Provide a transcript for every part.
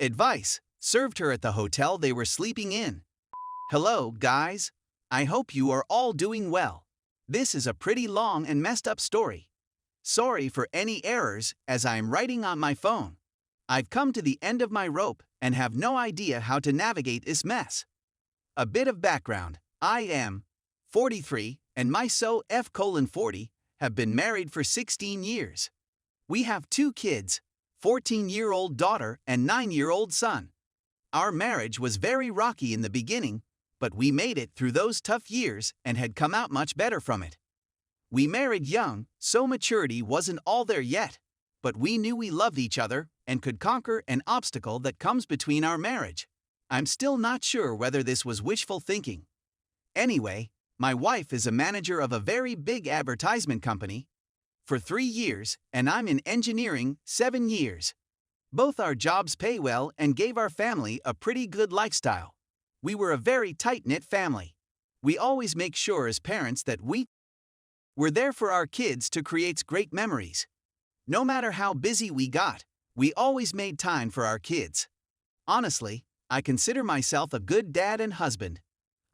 advice served her at the hotel they were sleeping in. Hello, guys. I hope you are all doing well. This is a pretty long and messed up story. Sorry for any errors as I am writing on my phone. I've come to the end of my rope and have no idea how to navigate this mess. A bit of background. I am 43 and my so F:40 have been married for 16 years. We have 2 kids, 14-year-old daughter and 9-year-old son. Our marriage was very rocky in the beginning, but we made it through those tough years and had come out much better from it. We married young, so maturity wasn't all there yet, but we knew we loved each other and could conquer an obstacle that comes between our marriage. I'm still not sure whether this was wishful thinking. Anyway, my wife is a manager of a very big advertisement company for 3 years, and I'm in engineering 7 years. Both our jobs pay well and gave our family a pretty good lifestyle. We were a very tight-knit family. We always make sure as parents that we're there for our kids to create great memories. No matter how busy we got, we always made time for our kids. Honestly, I consider myself a good dad and husband.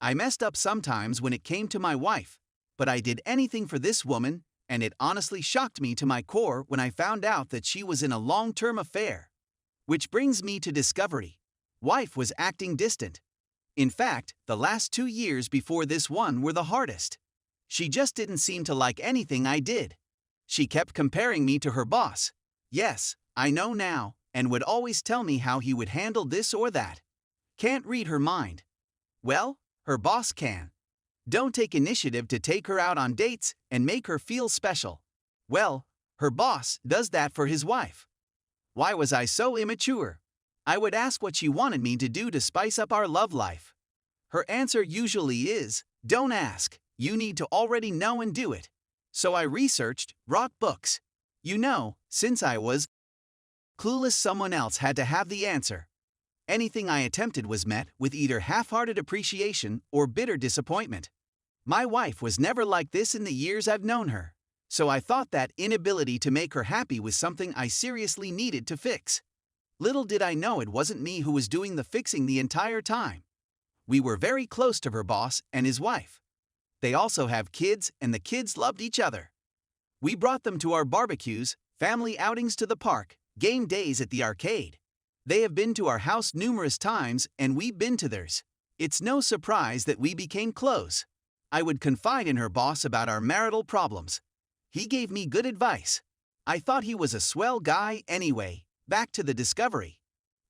I messed up sometimes when it came to my wife, but I did anything for this woman, and it honestly shocked me to my core when I found out that she was in a long-term affair. Which brings me to discovery. Wife was acting distant. In fact, the last 2 years before this one were the hardest. She just didn't seem to like anything I did. She kept comparing me to her boss. Yes, I know now, and would always tell me how he would handle this or that. Can't read her mind. Well, her boss can. Don't take initiative to take her out on dates and make her feel special. Well, her boss does that for his wife. Why was I so immature? I would ask what she wanted me to do to spice up our love life. Her answer usually is, don't ask, you need to already know and do it. So I researched, wrote books. You know, since I was clueless, someone else had to have the answer. Anything I attempted was met with either half-hearted appreciation or bitter disappointment. My wife was never like this in the years I've known her, so I thought that inability to make her happy was something I seriously needed to fix. Little did I know it wasn't me who was doing the fixing the entire time. We were very close to her boss and his wife. They also have kids, and the kids loved each other. We brought them to our barbecues, family outings to the park, game days at the arcade. They have been to our house numerous times, and we've been to theirs. It's no surprise that we became close. I would confide in her boss about our marital problems. He gave me good advice. I thought he was a swell guy anyway. Back to the discovery.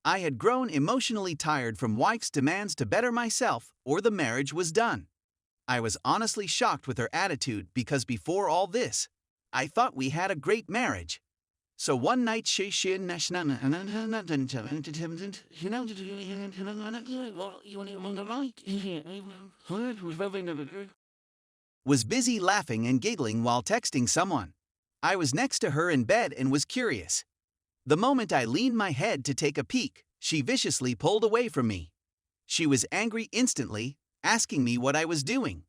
I had grown emotionally tired from wife's demands to better myself, or the marriage was done. I was honestly shocked with her attitude because before all this, I thought we had a great marriage. So one night she was busy laughing and giggling while texting someone. I was next to her in bed and was curious. The moment I leaned my head to take a peek, she viciously pulled away from me. She was angry instantly, asking me what I was doing.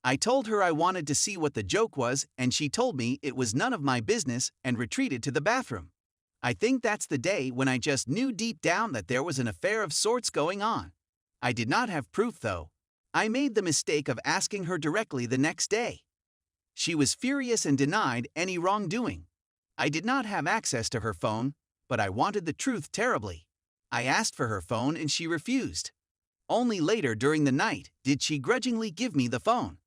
I told her I wanted to see what the joke was, and she told me it was none of my business and retreated to the bathroom. I think that's the day when I just knew deep down that there was an affair of sorts going on. I did not have proof though. I made the mistake of asking her directly the next day. She was furious and denied any wrongdoing. I did not have access to her phone, but I wanted the truth terribly. I asked for her phone and she refused. Only later during the night did she grudgingly give me the phone.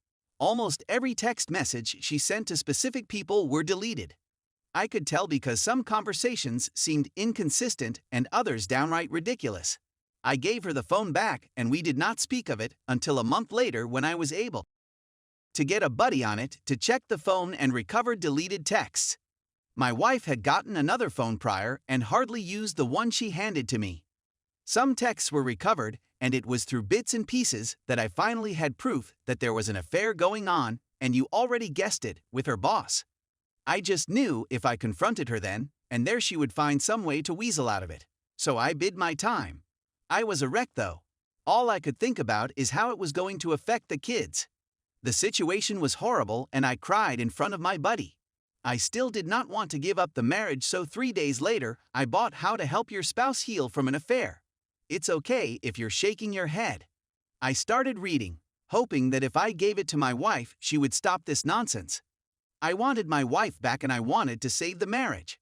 Almost every text message she sent to specific people were deleted. I could tell because some conversations seemed inconsistent and others downright ridiculous. I gave her the phone back and we did not speak of it until a month later when I was able to get a buddy on it to check the phone and recovered deleted texts. My wife had gotten another phone prior and hardly used the one she handed to me. Some texts were recovered, and it was through bits and pieces that I finally had proof that there was an affair going on, and you already guessed it, with her boss. I just knew if I confronted her then, and there she would find some way to weasel out of it. So I bid my time. I was a wreck though. All I could think about is how it was going to affect the kids. The situation was horrible and I cried in front of my buddy. I still did not want to give up the marriage, so 3 days later, I bought How to Help Your Spouse Heal from an Affair. It's okay if you're shaking your head. I started reading, hoping that if I gave it to my wife, she would stop this nonsense. I wanted my wife back and I wanted to save the marriage.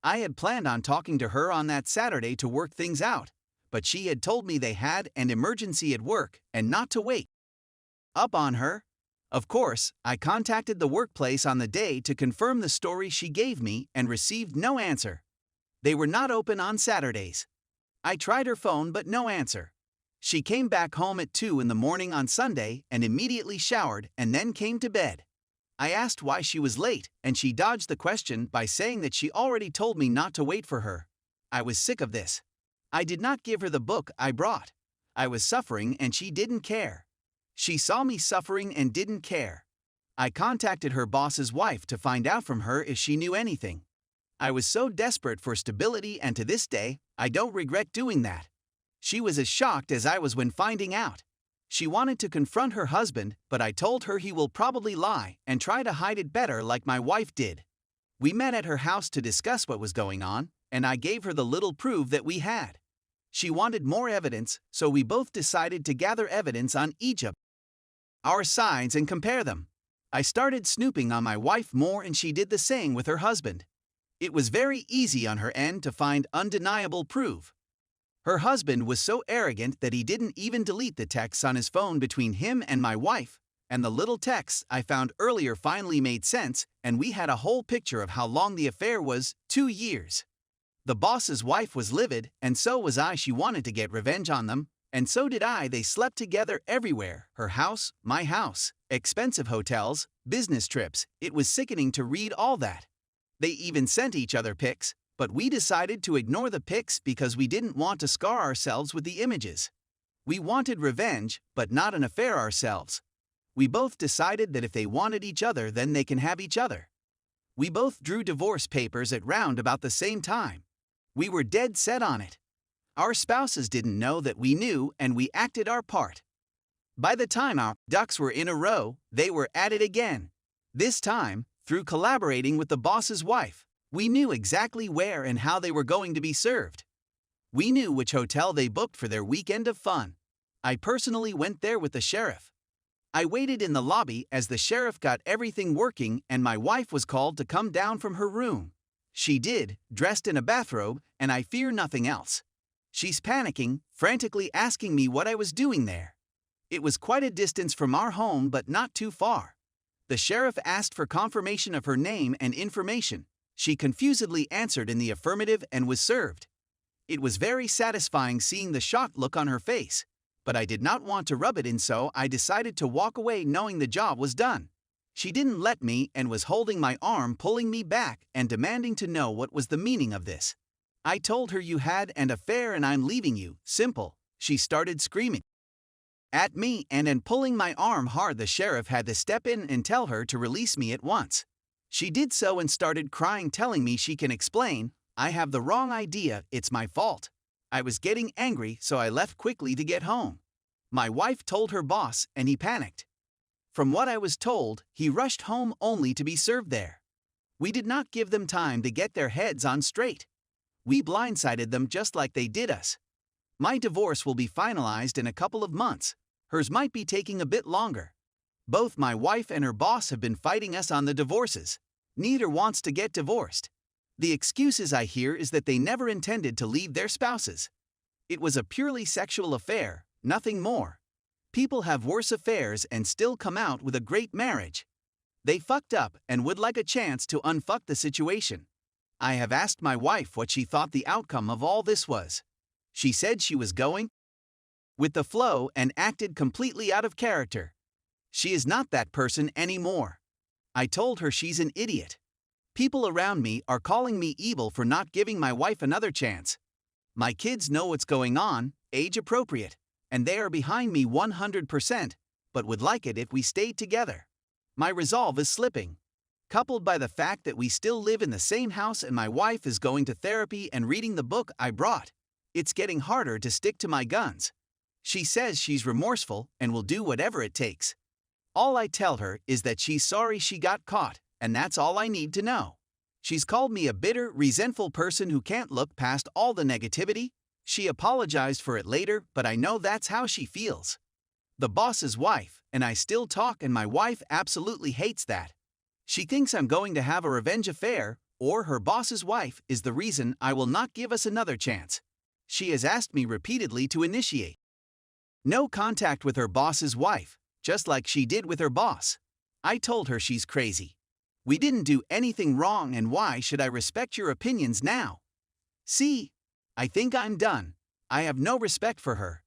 I had planned on talking to her on that Saturday to work things out, but she had told me they had an emergency at work and not to wait up on her. Of course, I contacted the workplace on the day to confirm the story she gave me and received no answer. They were not open on Saturdays. I tried her phone but no answer. She came back home at 2 in the morning on Sunday and immediately showered and then came to bed. I asked why she was late, and she dodged the question by saying that she already told me not to wait for her. I was sick of this. I did not give her the book I brought. I was suffering and she didn't care. She saw me suffering and didn't care. I contacted her boss's wife to find out from her if she knew anything. I was so desperate for stability, and to this day, I don't regret doing that. She was as shocked as I was when finding out. She wanted to confront her husband, but I told her he will probably lie and try to hide it better like my wife did. We met at her house to discuss what was going on, and I gave her the little proof that we had. She wanted more evidence, so we both decided to gather evidence on each of our sides and compare them. I started snooping on my wife more and she did the same with her husband. It was very easy on her end to find undeniable proof. Her husband was so arrogant that he didn't even delete the texts on his phone between him and my wife, and the little texts I found earlier finally made sense, and we had a whole picture of how long the affair was: 2 years. The boss's wife was livid, and so was I. She wanted to get revenge on them, and so did I. They slept together everywhere: her house, my house, expensive hotels, business trips. It was sickening to read all that. They even sent each other pics, but we decided to ignore the pics because we didn't want to scar ourselves with the images. We wanted revenge, but not an affair ourselves. We both decided that if they wanted each other, then they can have each other. We both drew divorce papers at round about the same time. We were dead set on it. Our spouses didn't know that we knew, and we acted our part. By the time our ducks were in a row, they were at it again. This time, through collaborating with the boss's wife, we knew exactly where and how they were going to be served. We knew which hotel they booked for their weekend of fun. I personally went there with the sheriff. I waited in the lobby as the sheriff got everything working, and my wife was called to come down from her room. She did, dressed in a bathrobe, and I fear nothing else. She's panicking, frantically asking me what I was doing there. It was quite a distance from our home, but not too far. The sheriff asked for confirmation of her name and information. She confusedly answered in the affirmative and was served. It was very satisfying seeing the shocked look on her face, but I did not want to rub it in, so I decided to walk away knowing the job was done. She didn't let me and was holding my arm, pulling me back and demanding to know what was the meaning of this. I told her, "You had an affair and I'm leaving you, simple." She started screaming at me and pulling my arm hard. The sheriff had to step in and tell her to release me at once. She did so and started crying, telling me she can explain. I have the wrong idea, it's my fault. I was getting angry, so I left quickly to get home. My wife told her boss and he panicked. From what I was told, he rushed home only to be served there. We did not give them time to get their heads on straight. We blindsided them just like they did us. My divorce will be finalized in a couple of months. Hers might be taking a bit longer. Both my wife and her boss have been fighting us on the divorces. Neither wants to get divorced. The excuses I hear is that they never intended to leave their spouses. It was a purely sexual affair, nothing more. People have worse affairs and still come out with a great marriage. They fucked up and would like a chance to unfuck the situation. I have asked my wife what she thought the outcome of all this was. She said she was going with the flow and acted completely out of character. She is not that person anymore. I told her she's an idiot. People around me are calling me evil for not giving my wife another chance. My kids know what's going on, age appropriate, and they are behind me 100%, but would like it if we stayed together. My resolve is slipping. Coupled by the fact that we still live in the same house and my wife is going to therapy and reading the book I brought, it's getting harder to stick to my guns. She says she's remorseful and will do whatever it takes. All I tell her is that she's sorry she got caught, and that's all I need to know. She's called me a bitter, resentful person who can't look past all the negativity. She apologized for it later, but I know that's how she feels. The boss's wife, and I still talk, and my wife absolutely hates that. She thinks I'm going to have a revenge affair, or her boss's wife is the reason I will not give us another chance. She has asked me repeatedly to initiate no contact with her boss's wife, just like she did with her boss. I told her she's crazy. We didn't do anything wrong, and why should I respect your opinions now? See, I think I'm done. I have no respect for her.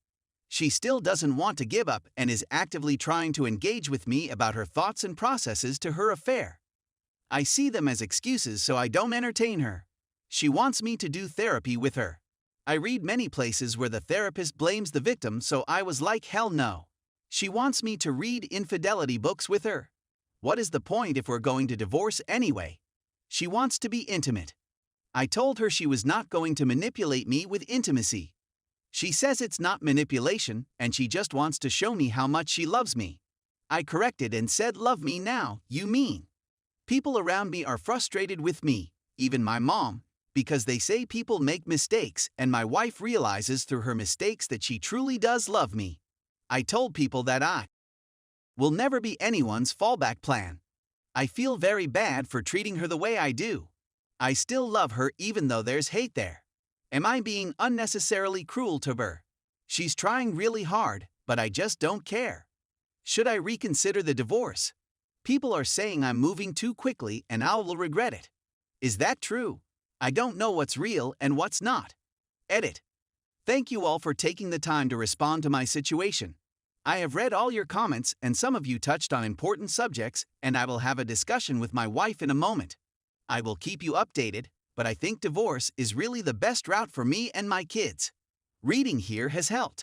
She still doesn't want to give up and is actively trying to engage with me about her thoughts and processes to her affair. I see them as excuses, so I don't entertain her. She wants me to do therapy with her. I read many places where the therapist blames the victim, so I was like, hell no. She wants me to read infidelity books with her. What is the point if we're going to divorce anyway? She wants to be intimate. I told her she was not going to manipulate me with intimacy. She says it's not manipulation, and she just wants to show me how much she loves me. I corrected and said, love me now, you mean? People around me are frustrated with me, even my mom, because they say people make mistakes, and my wife realizes through her mistakes that she truly does love me. I told people that I will never be anyone's fallback plan. I feel very bad for treating her the way I do. I still love her even though there's hate there. Am I being unnecessarily cruel to her? She's trying really hard, but I just don't care. Should I reconsider the divorce? People are saying I'm moving too quickly and I will regret it. Is that true? I don't know what's real and what's not. Edit. Thank you all for taking the time to respond to my situation. I have read all your comments, and some of you touched on important subjects, and I will have a discussion with my wife in a moment. I will keep you updated, but I think divorce is really the best route for me and my kids. Reading here has helped.